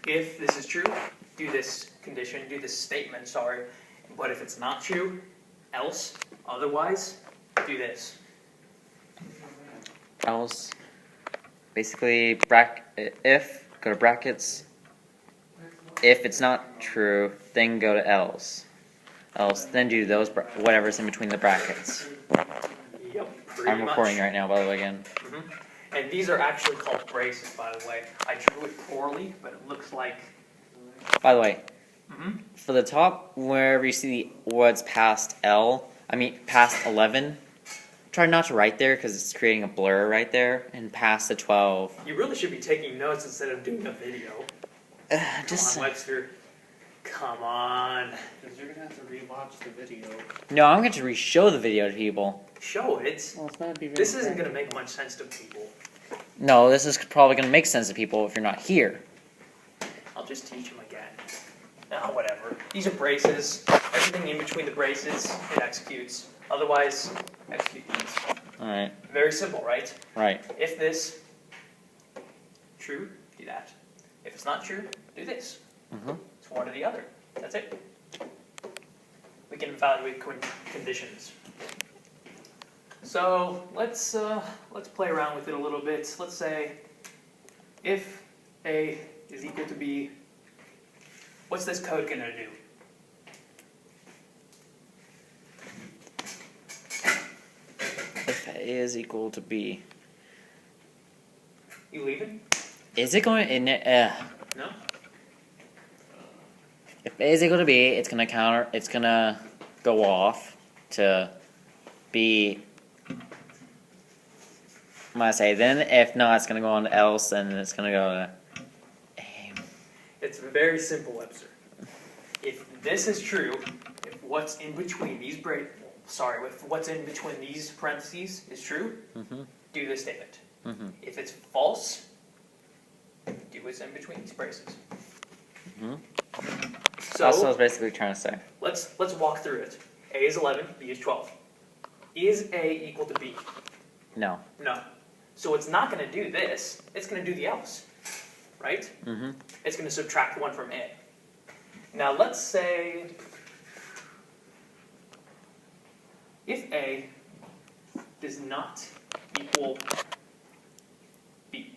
If this is true, do this condition, do this statement, sorry. But if it's not true, else, otherwise, do this. Else, basically, if, go to brackets. If it's not true, then go to else. Else, then do those, whatever's in between the brackets. Yep, I'm recording right now, by the way, again. And these are actually called braces, by the way. I drew it poorly, but it looks like... By the way, for the top, wherever you see what's past past 11, try not to write there because it's creating a blur right there, and past the 12. You really should be taking notes instead of doing a video. Just Come on, Webster. Come on. Because you're going to have to rewatch the video. No, I'm going to re-show the video to people. Show it. Well, it's going to be This isn't going to make much sense to people. No, this is probably going to make sense to people if you're not here. I'll just teach them again. No, whatever. These are braces. Everything in between the braces, it executes. Otherwise, execute these. Alright. Very simple, right? Right. If this true, do that. If it's not true, do this. It's one or the other. That's it. We can evaluate conditions. So let's play around with it a little bit. Let's say if A is equal to B, what's this code going to do? If A is equal to B. You leaving? Is it going in No? If A is equal to B, it's gonna go off to B. I'm gonna say then if not, it's gonna go on to else, and then it's gonna go to A. It's very simple, Webster. If this is true, if what's in between these if what's in between these parentheses is true, do this statement. If it's false, do what's in between these braces. So That's what I was basically trying to say. let's walk through it. A is 11, B is 12. Is A equal to B? No. No. So it's not going to do this. It's going to do the else, right? It's going to subtract 1 from A. Now let's say if A does not equal B.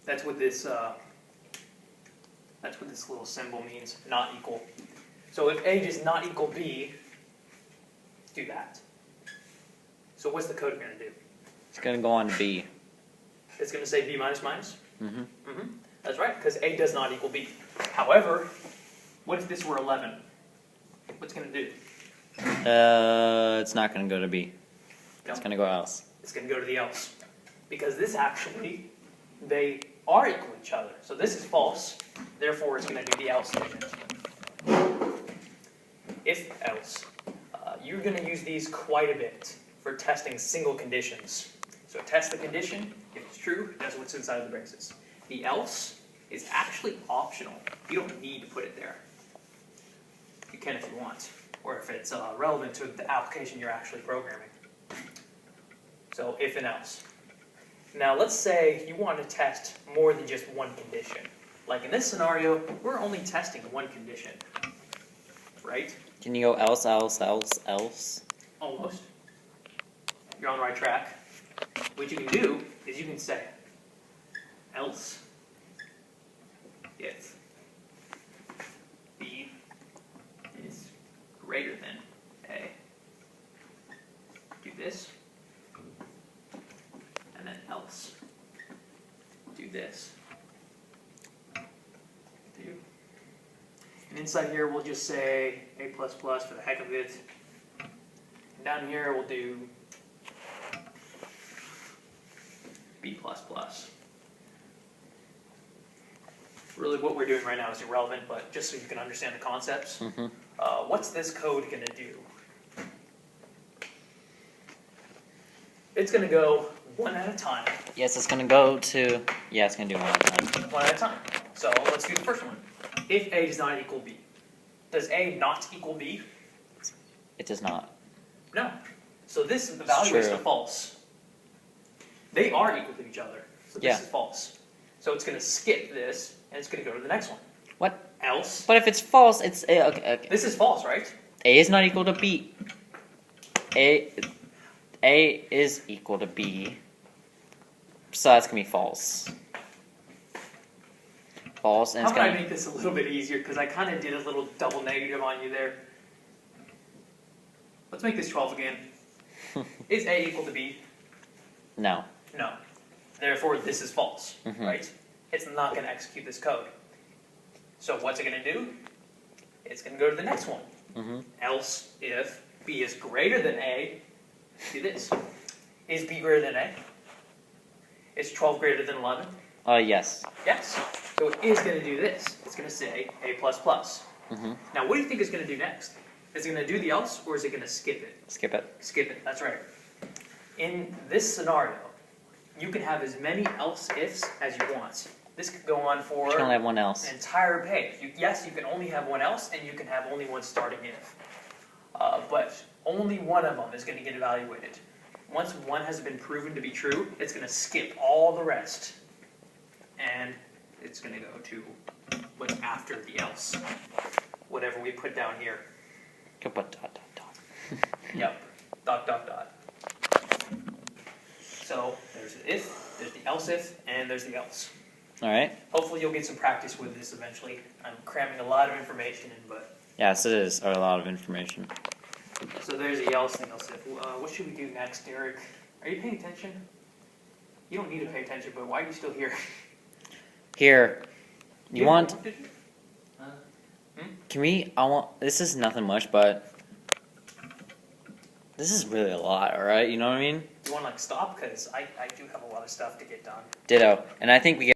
That's what this little symbol means, not equal. So if A does not equal B, do that. So what's the code going to do? It's gonna go on to B. It's going to say B minus minus? That's right, because A does not equal B. However, what if this were 11? What's it going to do? It's not gonna go to B. No. It's gonna go else. It's going to go to the else. Because this actually, they are equal to each other. So this is false. Therefore, it's going to do the else statement. If else. You're going to use these quite a bit for testing single conditions. So test the condition. If it's true, that's what's inside of the braces. The else is actually optional. You don't need to put it there. You can if you want, or if it's relevant to the application you're actually programming. So if and else. Now let's say you want to test more than just one condition. Like in this scenario, we're only testing one condition, right? Can you go else, else, else, else? Almost. You're on the right track. What you can do is you can say else if B is greater than A. Do this. And then else. Do this. And inside here we'll just say A++ for the heck of it. And down here we'll do B++. Really what we're doing right now is irrelevant, but just so you can understand the concepts. What's this code going to do? It's going to go one at a time. Yes, it's gonna go to. Yeah, it's gonna do one at a time. One at a time. So let's do the first one. If A does not equal B. Does A not equal B? It does not. No. So this value is true. false. They are equal to each other. So this Yeah. is false. So it's going to skip this, and it's going to go to the next one. What? Else, But if it's false, it's A. Okay. this is false, right? A is not equal to B. A is equal to B. So that's gonna be false. False, and How it's can I gonna. make this a little bit easier? Because I kind of did a little double negative on you there. Let's make this 12 again. Is A equal to B? No. No. Therefore, this is false, Mhm. right? It's not going to execute this code. So what's it going to do? It's going to go to the next one. Mm-hmm. Else, if B is greater than A, do this. Is B greater than A? Is 12 greater than 11? Yes. Yes. So it is going to do this. It's going to say A++. Mm-hmm. Now, what do you think it's going to do next? Is it going to do the else, or is it going to skip it? Skip it. Skip it, that's right. In this scenario, you can have as many else ifs as you want. This could go on for You can only have one an else. entire page. Yes, you can only have one else, and you can have only one starting if. But only one of them is going to get evaluated. Once one has been proven to be true, it's going to skip all the rest. And it's going to go to what's after the else. Whatever we put down here. Go put dot dot dot. Yep. Dot, dot, dot. So there's the if, there's the else if, and there's the else. All right. Hopefully you'll get some practice with this eventually. I'm cramming a lot of information in, but Yes, it is a lot of information. so there's the else and else if. What should we do next, Derek? Are you paying attention? You don't need to pay attention, but why are you still here? Here, you want? Did you? Can we? I want. This is nothing much, but this is really a lot. All right. You know what I mean? You want to like stop? Because I do have a lot of stuff to get done. Ditto. And I think we get.